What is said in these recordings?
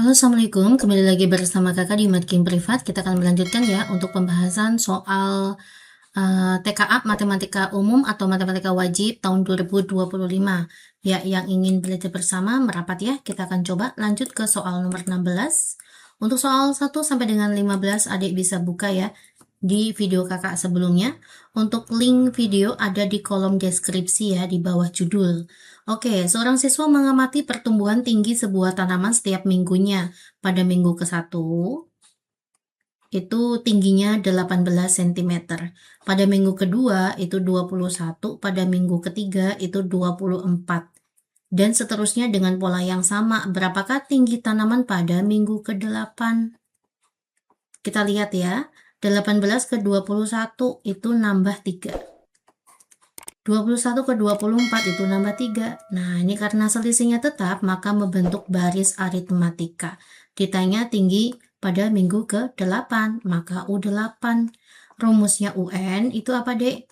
Halo, assalamualaikum. Kembali lagi bersama kakak di Matkim Privat. Kita akan melanjutkan ya untuk pembahasan soal TKA Matematika Umum atau Matematika Wajib tahun 2025. Ya, yang ingin belajar bersama merapat ya. Kita akan coba lanjut ke soal nomor 16. Untuk soal 1 sampai dengan 15 adik bisa buka ya di video kakak sebelumnya. Untuk link video ada di kolom deskripsi ya di bawah judul. Oke, seorang siswa mengamati pertumbuhan tinggi sebuah tanaman setiap minggunya. Pada minggu ke-1, itu tingginya 18 cm. Pada minggu kedua, itu 21. Pada minggu ketiga, itu 24. Dan seterusnya dengan pola yang sama. Berapakah tinggi tanaman pada minggu ke-8? Kita lihat ya, 18 ke 21 itu nambah 3. 21 ke 24 itu nambah 3. Nah, ini karena selisihnya tetap, maka membentuk baris aritmatika. Ditanya tinggi pada minggu ke-8, maka U8. Rumusnya UN itu apa, Dek?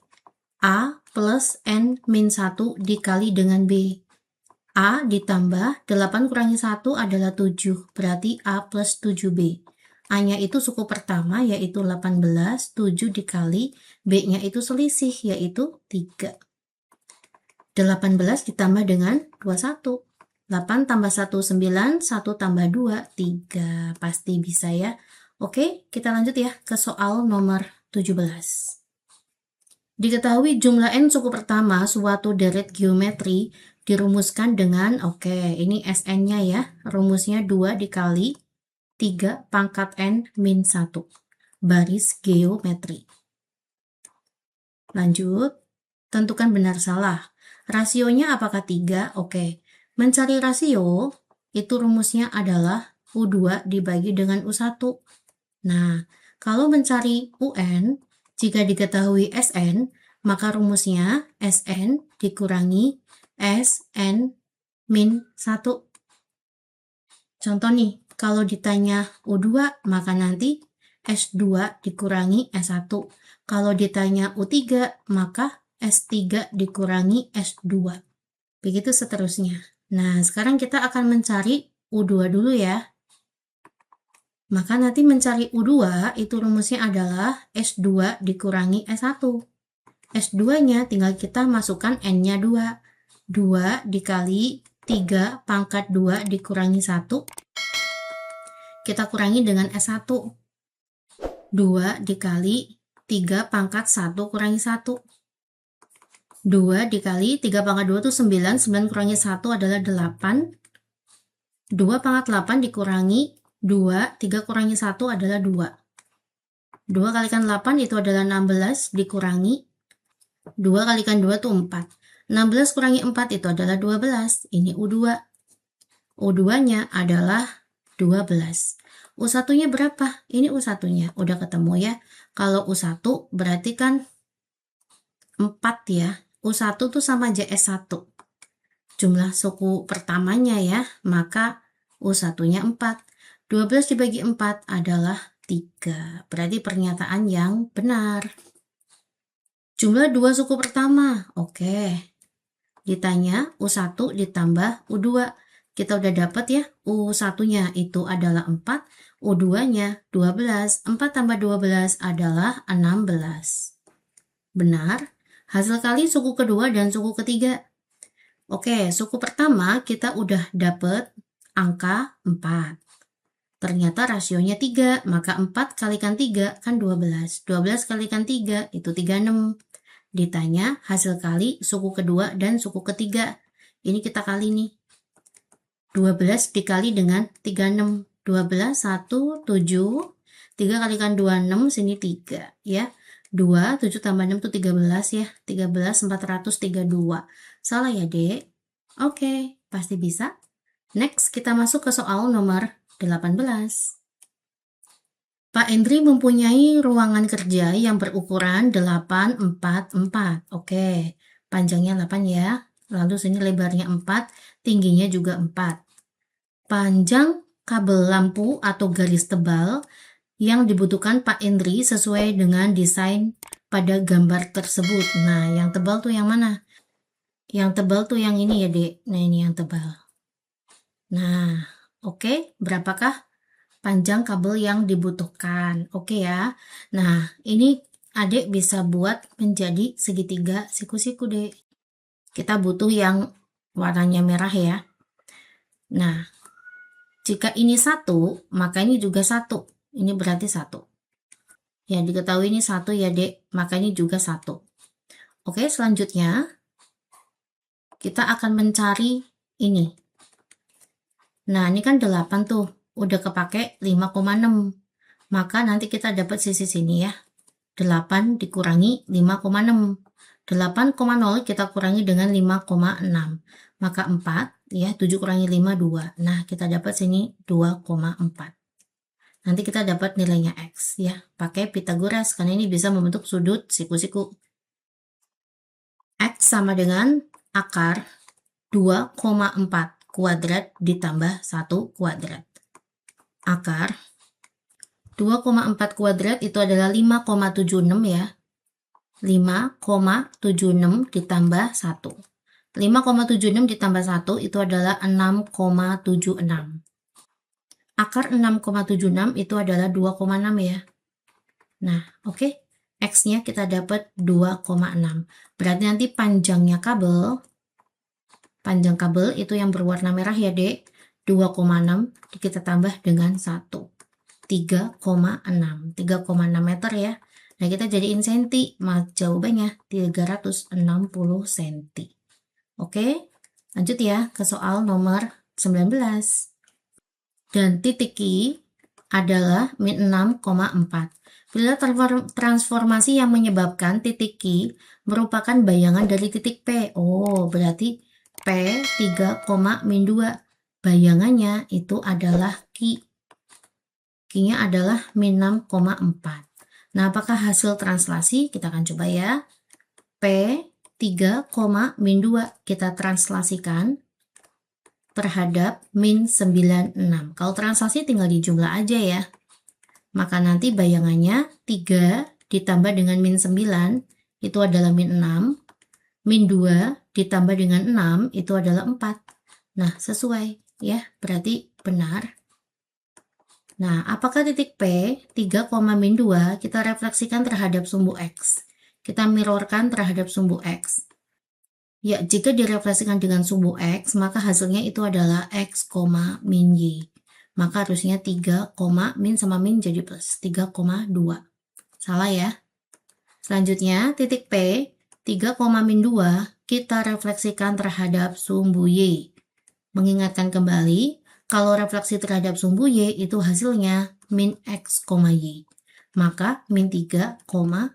A plus N min 1 dikali dengan B. A ditambah 8 kurangi 1 adalah 7, berarti A plus 7B. A-nya itu suku pertama, yaitu 18, 7 dikali, B-nya itu selisih, yaitu 3. 18 ditambah dengan 21. 8 tambah 1, 9, 1 tambah 2, 3. Pasti bisa ya. Oke, kita lanjut ya ke soal nomor 17. Diketahui jumlah N suku pertama suatu deret geometri dirumuskan dengan, ini Sn-nya ya. Rumusnya 2 dikali 3 pangkat N min 1. Baris geometri. Lanjut, tentukan benar salah. Rasionya apakah 3? Oke. Mencari rasio, itu rumusnya adalah U2 dibagi dengan U1. Nah, kalau mencari UN, jika diketahui Sn, maka rumusnya Sn dikurangi Sn min 1. Contoh nih, kalau ditanya U2, maka nanti S2 dikurangi S1. Kalau ditanya U3, maka S3 dikurangi S2. Begitu seterusnya. Nah, sekarang kita akan mencari U2 dulu ya. Maka nanti mencari U2 itu rumusnya adalah S2 dikurangi S1. S2-nya tinggal kita masukkan N-nya 2. 2 dikali 3 pangkat 2 dikurangi 1. Kita kurangi dengan S1. 2 dikali 3 pangkat 1 kurangi 1. 2 dikali 3 pangkat 2 itu 9. 9 kurangi 1 adalah 8. 2 pangkat 8 dikurangi 2. 3 kurangi 1 adalah 2. 2 kalikan 8 itu adalah 16 dikurangi 2 kalikan 2 itu 4. 16 kurangi 4 itu adalah 12. Ini U2. U2-nya adalah 12. U1-nya berapa? Ini U1-nya. Udah ketemu ya. Kalau U1 berarti kan 4 ya. U1 tuh sama JS1. Jumlah suku pertamanya ya. Maka U1-nya 4. 12 dibagi 4 adalah 3. Berarti pernyataan yang benar. Jumlah 2 suku pertama. Oke. Ditanya U1 ditambah U2. Kita udah dapat ya. U1-nya itu adalah 4. U2-nya 12. 4 tambah 12 adalah 16. Benar. Hasil kali suku kedua dan suku ketiga. Oke, suku pertama kita udah dapat angka 4. Ternyata rasionya 3, maka 4 kalikan 3 kan 12. 12 kalikan 3 itu 36. Ditanya hasil kali suku kedua dan suku ketiga. Ini kita kali nih. 12 dikali dengan 36. 12, 1, 7. 3 kalikan 26, sini 3 ya. 2, 7 tambah 6 itu 13 ya. 13, 432. Salah ya, Dek? Oke, pasti bisa. Next, kita masuk ke soal nomor 18. Pak Endri mempunyai ruangan kerja yang berukuran 844. Oke, panjangnya 8 ya. Lalu sini lebarnya 4, tingginya juga 4. Panjang kabel lampu atau garis tebal yang dibutuhkan Pak Endri sesuai dengan desain pada gambar tersebut. Nah, yang tebal tuh yang mana? Yang tebal tuh yang ini ya, Dek. Nah, ini yang tebal. Nah, Oke, berapakah panjang kabel yang dibutuhkan? Oke ya. Nah, ini adik bisa buat menjadi segitiga siku-siku, Dek. Kita butuh yang warnanya merah ya. Nah, jika ini 1, maka ini juga 1. Ini berarti 1. Ya, diketahui ini 1 ya, Dek. Maka ini juga 1. Oke, selanjutnya kita akan mencari ini. Nah, ini kan 8 tuh. Udah kepake 5,6. Maka nanti kita dapat sisi sini ya. 8 dikurangi 5,6. 8,0 kita kurangi dengan 5,6. Maka 4 ya, 7 kurangi 5, 2. Nah, kita dapat sini 2,4. Nanti kita dapat nilainya X ya. Pakai Pythagoras karena ini bisa membentuk sudut siku-siku. X sama dengan akar 2,4 kuadrat ditambah 1 kuadrat. Akar 2,4 kuadrat itu adalah 5,76 ya. 5,76 ditambah 1. 5,76 ditambah 1 itu adalah 6,76. Akar 6,76 itu adalah 2,6 ya. Nah, oke. X-nya kita dapat 2,6. Berarti nanti panjang kabel itu yang berwarna merah ya, Dek. 2,6 kita tambah dengan 1. 3,6 meter ya. Nah, kita jadiin senti, jawabannya 360 senti. Oke, lanjut ya ke soal nomor 19. Dan titik Q adalah min 6,4. Bila transformasi yang menyebabkan titik Q merupakan bayangan dari titik P. Oh, berarti P 3,-2. Bayangannya itu adalah Q. Q-nya adalah min 6,4. Nah, apakah hasil translasi? Kita akan coba ya. P 3,-2 kita translasikan terhadap min 96. Kalau translasi tinggal dijumlah aja ya. Maka nanti bayangannya 3 ditambah dengan min 9 itu adalah min 6. Min 2 ditambah dengan 6 itu adalah 4. Nah, sesuai ya, berarti benar. Nah, apakah titik P 3,-2 kita refleksikan terhadap sumbu X? Kita mirrorkan terhadap sumbu X. Ya, jika direfleksikan dengan sumbu X, maka hasilnya itu adalah X, min Y. Maka harusnya 3, min sama min jadi plus 3,2. Salah ya. Selanjutnya, titik P 3,-2 kita refleksikan terhadap sumbu Y. Mengingatkan kembali, kalau refleksi terhadap sumbu Y itu hasilnya min X, Y. Maka min 3,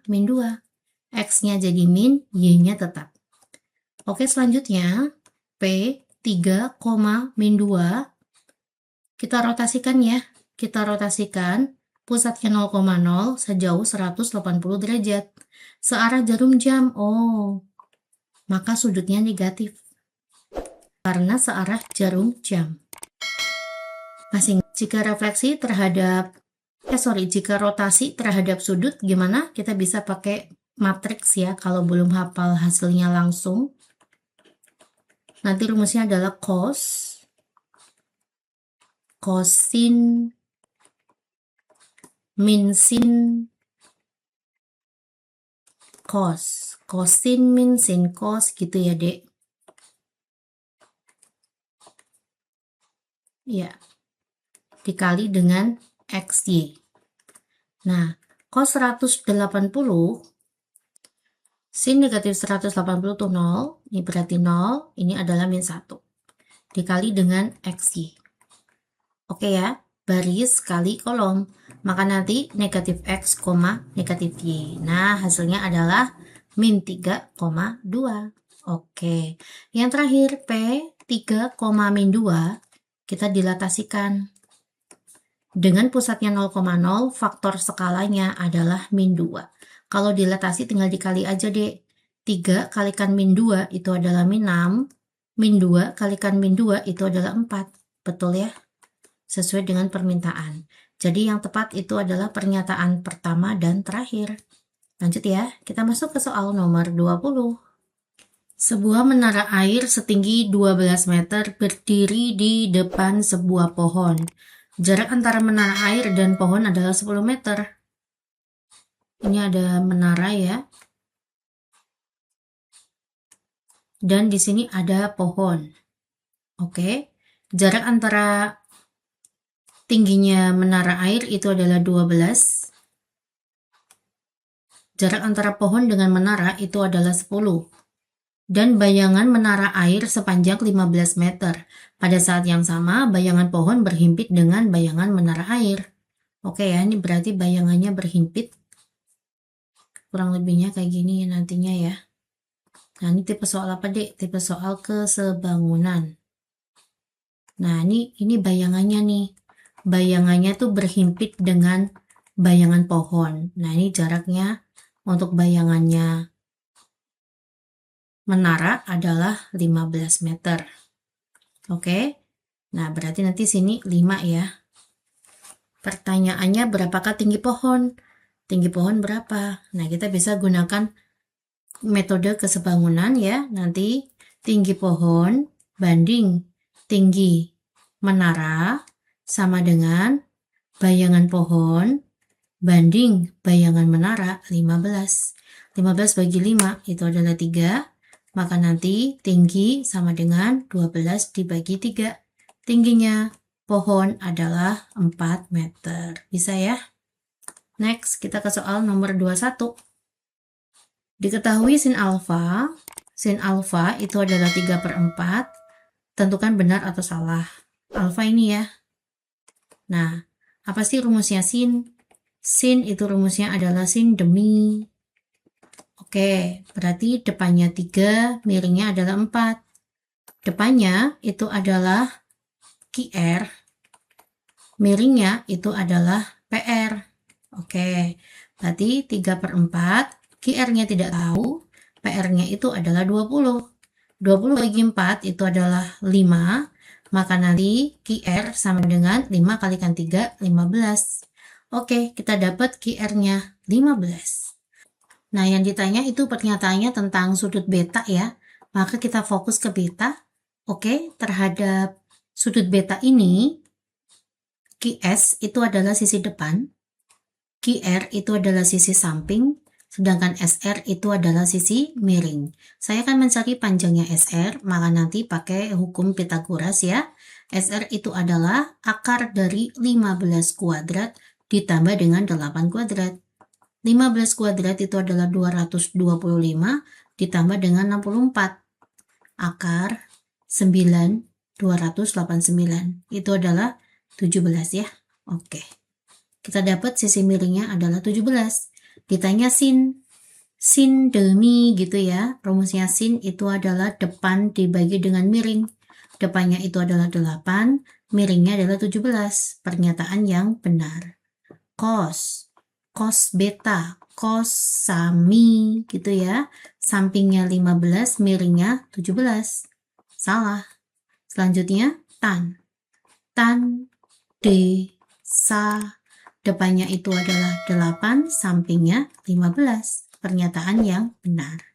min 2. X-nya jadi min, Y-nya tetap. Oke, selanjutnya P 3,-2 kita rotasikan ya. Kita rotasikan pusatnya 0,0 sejauh 180 derajat. Searah jarum jam. Oh, maka sudutnya negatif. Karena searah jarum jam. Jika refleksi terhadap jika rotasi terhadap sudut gimana? Kita bisa pakai matriks ya kalau belum hafal hasilnya langsung. Nanti rumusnya adalah kosin min sin cos. Kosin min sin cos gitu ya, Dek. Ya. Dikali dengan XY. Nah, cos 180 sin negatif 180 itu 0, ini berarti 0, ini adalah min 1. Dikali dengan XY. Oke ya, baris kali kolom. Maka nanti negatif X, negatif Y. Nah, hasilnya adalah min 3,2. Oke. Yang terakhir, P 3,-2 kita dilatasikan. Dengan pusatnya 0,0, faktor skalanya adalah min 2. Kalau dilatasi tinggal dikali aja, Dek. 3 kalikan min 2 itu adalah min 6. Min 2 kalikan min 2 itu adalah 4. Betul ya? Sesuai dengan permintaan. Jadi yang tepat itu adalah pernyataan pertama dan terakhir. Lanjut ya, kita masuk ke soal nomor 20. Sebuah menara air setinggi 12 meter berdiri di depan sebuah pohon. Jarak antara menara air dan pohon adalah 10 meter. Ini ada menara ya. Dan di sini ada pohon. Oke. Jarak antara tingginya menara air itu adalah 12. Jarak antara pohon dengan menara itu adalah 10. Dan bayangan menara air sepanjang 15 meter. Pada saat yang sama, bayangan pohon berhimpit dengan bayangan menara air. Oke ya, ini berarti bayangannya berhimpit. Kurang lebihnya kayak gini ya nantinya ya. Nah, ini tipe soal apa, Dek? Tipe soal kesebangunan. Nah, ini bayangannya nih. Bayangannya tuh berhimpit dengan bayangan pohon. Nah, ini jaraknya untuk bayangannya menara adalah 15 meter. Oke. Nah, berarti nanti sini 5 ya. Pertanyaannya, berapakah tinggi pohon? Tinggi pohon berapa? Nah, kita bisa gunakan metode kesebangunan ya. Nanti tinggi pohon banding tinggi menara sama dengan bayangan pohon banding bayangan menara 15. 15 bagi 5 itu adalah 3. Maka nanti tinggi sama dengan 12 dibagi 3. Tingginya pohon adalah 4 meter. Bisa ya? Next, kita ke soal nomor 21. Diketahui sin alfa itu adalah 3/4. Tentukan benar atau salah. Alfa ini ya. Nah, apa sih rumusnya sin? Sin itu rumusnya adalah sin demi. Oke, berarti depannya 3, miringnya adalah 4. Depannya itu adalah QR, miringnya itu adalah PR. Oke, berarti 3/4, QR-nya tidak tahu, PR-nya itu adalah 20. 20 bagi 4 itu adalah 5, maka nanti QR sama dengan 5 kalikan 3, 15. Oke, kita dapat QR-nya 15. Nah, yang ditanya itu pernyataannya tentang sudut beta ya. Maka kita fokus ke beta. Oke, terhadap sudut beta ini, QS itu adalah sisi depan, QR itu adalah sisi samping, sedangkan SR itu adalah sisi miring. Saya akan mencari panjangnya SR, maka nanti pakai hukum Pythagoras ya. SR itu adalah akar dari 15 kuadrat ditambah dengan 8 kuadrat. 15 kuadrat itu adalah 225 ditambah dengan 64. Akar 9, 289. Itu adalah 17 ya. Oke. Kita dapat sisi miringnya adalah 17. Ditanya sin. Sin demi gitu ya. Rumusnya sin itu adalah depan dibagi dengan miring. Depannya itu adalah 8, miringnya adalah 17. Pernyataan yang benar. Cos beta, cos sami gitu ya. Sampingnya 15, miringnya 17. Salah. Selanjutnya tan. Tan D sa, depannya itu adalah 8, sampingnya 15. Pernyataan yang benar.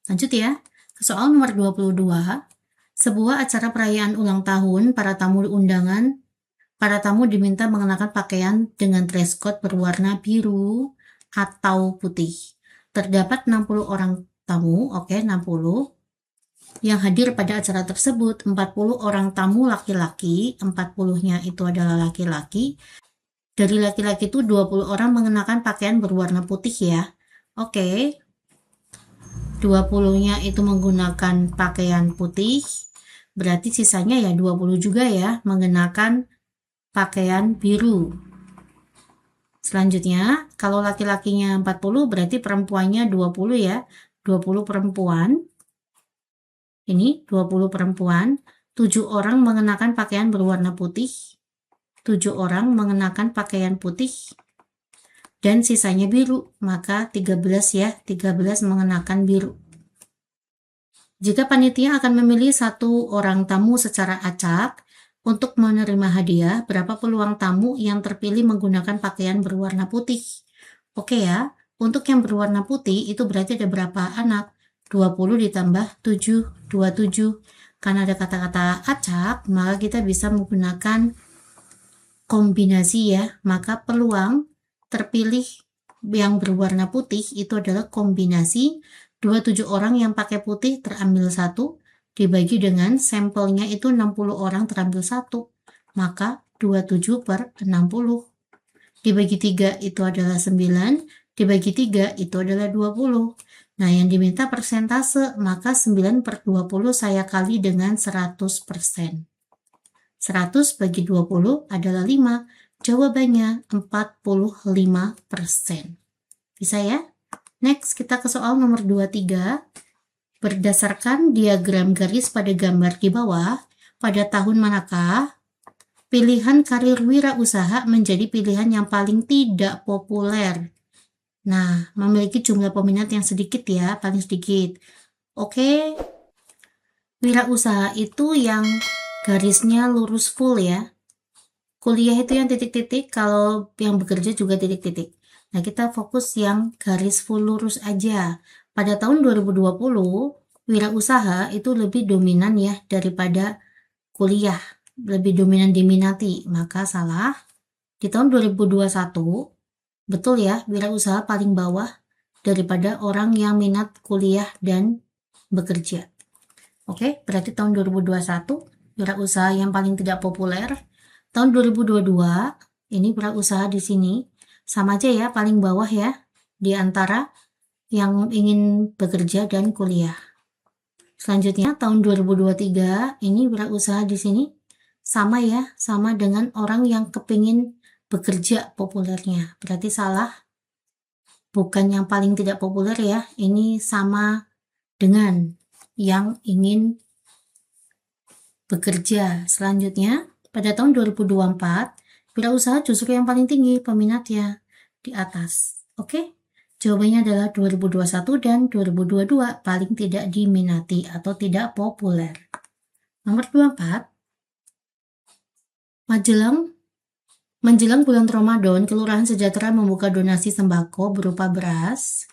Lanjut ya. Ke soal nomor 22. Sebuah acara perayaan ulang tahun para tamu undangan. Para tamu diminta mengenakan pakaian dengan dress code berwarna biru atau putih. Terdapat 60 orang tamu, oke, 60 yang hadir pada acara tersebut. 40 orang tamu laki-laki, 40-nya itu adalah laki-laki. Dari laki-laki itu 20 orang mengenakan pakaian berwarna putih ya. Oke. 20-nya itu menggunakan pakaian putih. Berarti sisanya ya 20 juga ya mengenakan pakaian biru. Selanjutnya, kalau laki-lakinya 40 berarti perempuannya 20 ya. 20 perempuan. Ini 20 perempuan. 7 orang mengenakan pakaian berwarna putih. 7 orang mengenakan pakaian putih. Dan sisanya biru. Maka 13 ya. 13 mengenakan biru. Jika panitia akan memilih 1 orang tamu secara acak, untuk menerima hadiah, berapa peluang tamu yang terpilih menggunakan pakaian berwarna putih? Oke ya, untuk yang berwarna putih itu berarti ada berapa anak? 20 ditambah 7, 27. Karena ada kata-kata acak, maka kita bisa menggunakan kombinasi ya. Maka peluang terpilih yang berwarna putih itu adalah kombinasi 27 orang yang pakai putih terambil 1, dibagi dengan sampelnya itu 60 orang terambil 1. Maka 27 per 60. Dibagi 3 itu adalah 9, dibagi 3 itu adalah 20. Nah, yang diminta persentase, maka 9 per 20 saya kali dengan 100%. 100 bagi 20 adalah 5. Jawabannya 45%. Bisa ya? Next, kita ke soal nomor 23. Berdasarkan diagram garis pada gambar di bawah, pada tahun manakah pilihan karir wirausaha menjadi pilihan yang paling tidak populer? Nah, memiliki jumlah peminat yang sedikit ya, paling sedikit. Oke, wirausaha itu yang garisnya lurus full ya. Kuliah itu yang titik-titik, kalau yang bekerja juga titik-titik. Nah, kita fokus yang garis full lurus aja. Pada tahun 2020, wirausaha itu lebih dominan ya daripada kuliah. Lebih dominan diminati, maka salah. Di tahun 2021, betul ya, wirausaha paling bawah daripada orang yang minat kuliah dan bekerja. Oke, berarti tahun 2021 wirausaha yang paling tidak populer. Tahun 2022 ini wirausaha di sini sama aja ya, paling bawah ya di antara yang ingin bekerja dan kuliah. Selanjutnya tahun 2023 ini wirausaha di sini sama ya, sama dengan orang yang kepingin bekerja populernya. Berarti salah, bukan yang paling tidak populer ya, ini sama dengan yang ingin bekerja. Selanjutnya pada tahun 2024 wirausaha justru yang paling tinggi peminatnya di atas. Oke, jawabannya adalah 2021 dan 2022 paling tidak diminati atau tidak populer. Nomor 24, menjelang bulan Ramadan, Kelurahan Sejahtera membuka donasi sembako berupa beras,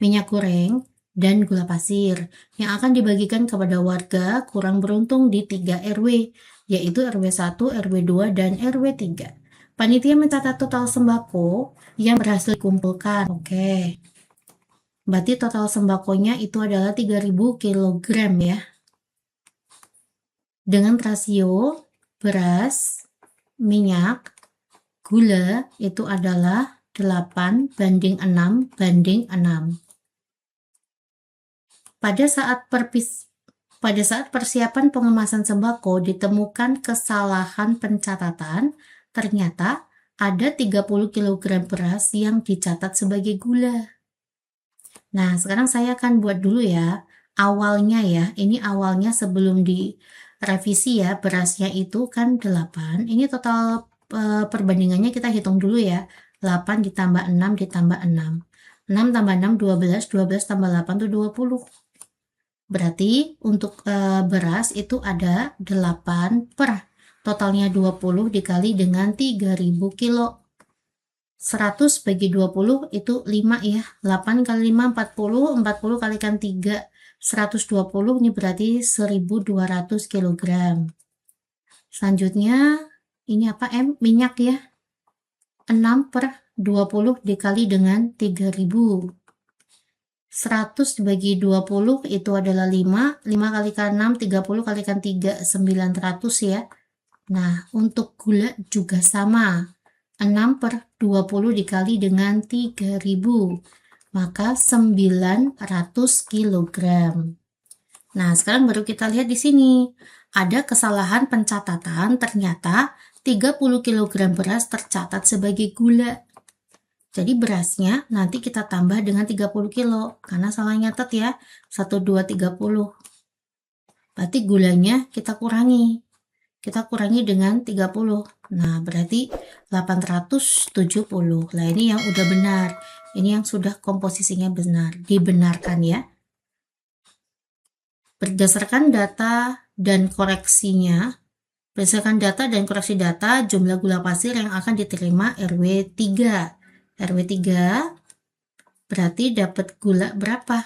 minyak goreng, dan gula pasir yang akan dibagikan kepada warga kurang beruntung di 3 RW, yaitu RW 1, RW 2, dan RW 3. Panitia mencatat total sembako yang berhasil dikumpulkan. Oke. Berarti total sembakonya itu adalah 3000 kg ya. Dengan rasio beras, minyak, gula itu adalah 8:6:6. Pada saat persiapan pengemasan sembako ditemukan kesalahan pencatatan, ternyata ada 30 kg beras yang dicatat sebagai gula. Nah, sekarang saya akan buat dulu ya, awalnya ya, ini awalnya sebelum direvisi ya, berasnya itu kan 8, ini total perbandingannya kita hitung dulu ya, 8 ditambah 6 ditambah 6. 6 tambah 6, 12, 12 tambah 8 itu 20. Berarti untuk beras itu ada 8 per totalnya 20 dikali dengan 3000 kilo. 100 bagi 20 itu 5 ya. 8 kali 5 40, 40 kalikan 3 120, ini berarti 1200 kg. Selanjutnya ini apa minyak ya. 6 per 20 dikali dengan 3000. 100 dibagi 20 itu adalah 5, 5 kalikan 6, 30 kalikan 3, 900 ya. Nah, untuk gula juga sama, 6 per 20 dikali dengan 3000, maka 900 kg. Nah, sekarang baru kita lihat di sini, ada kesalahan pencatatan, ternyata 30 kg beras tercatat sebagai gula. Jadi berasnya nanti kita tambah dengan 30 kilo, karena salah nyatet ya, 1, 2, 30. Berarti gulanya kita kurangi dengan 30. Nah, berarti 870. Nah, ini yang udah benar. Ini yang sudah komposisinya benar, dibenarkan ya. Berdasarkan data dan koreksi data, jumlah gula pasir yang akan diterima RW 3. RW 3 berarti dapat gula berapa?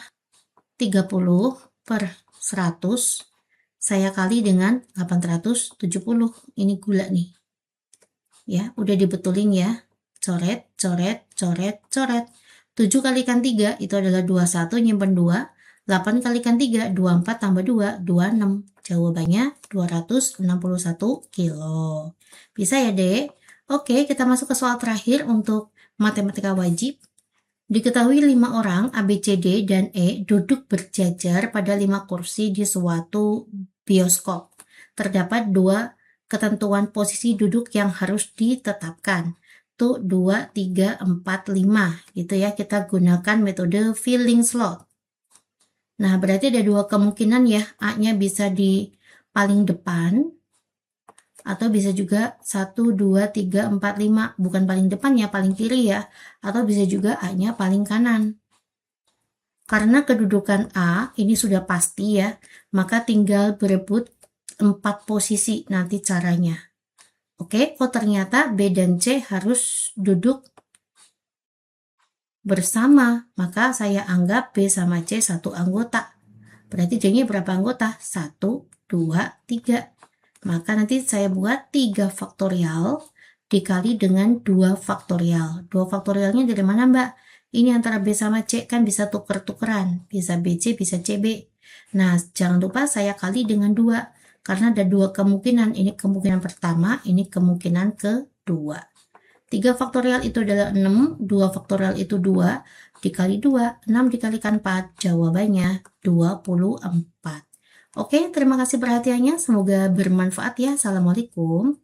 30 per 100 saya kali dengan 870. Ini gula nih. Ya, udah dibetulin ya. Coret, coret, coret, coret. 7 kalikan 3 itu adalah 21, nyimpen 2. 8 kalikan 3, 24 tambah 2, 26. Jawabannya 261 kilo. Bisa ya, Dek? Oke, kita masuk ke soal terakhir untuk matematika wajib. Diketahui 5 orang A, B, C, D, dan E duduk berjajar pada 5 kursi di suatu bioskop. Terdapat 2 ketentuan posisi duduk yang harus ditetapkan. Tuh 2, 3, 4, 5 gitu ya. Kita gunakan metode filling slot. Nah, berarti ada 2 kemungkinan ya. A-nya bisa di paling depan atau bisa juga 1, 2, 3, 4, 5. Bukan paling depan ya, paling kiri ya. Atau bisa juga A-nya paling kanan. Karena kedudukan A ini sudah pasti ya, maka tinggal berebut 4 posisi nanti caranya. Oke, kok ternyata B dan C harus duduk bersama, maka saya anggap B sama C satu anggota. Berarti C-nya berapa anggota? 1, 2, 3. Maka nanti saya buat 3 faktorial dikali dengan 2 faktorial. 2 faktorialnya dari mana, Mbak? Ini antara B sama C kan bisa tuker-tukeran. Bisa BC, bisa CB. Nah, jangan lupa saya kali dengan 2. Karena ada 2 kemungkinan. Ini kemungkinan pertama, ini kemungkinan kedua. 3 faktorial itu adalah 6. 2 faktorial itu 2. Dikali 2, 6 dikalikan 4. Jawabannya 24. Oke, terima kasih perhatiannya. Semoga bermanfaat ya. Assalamualaikum.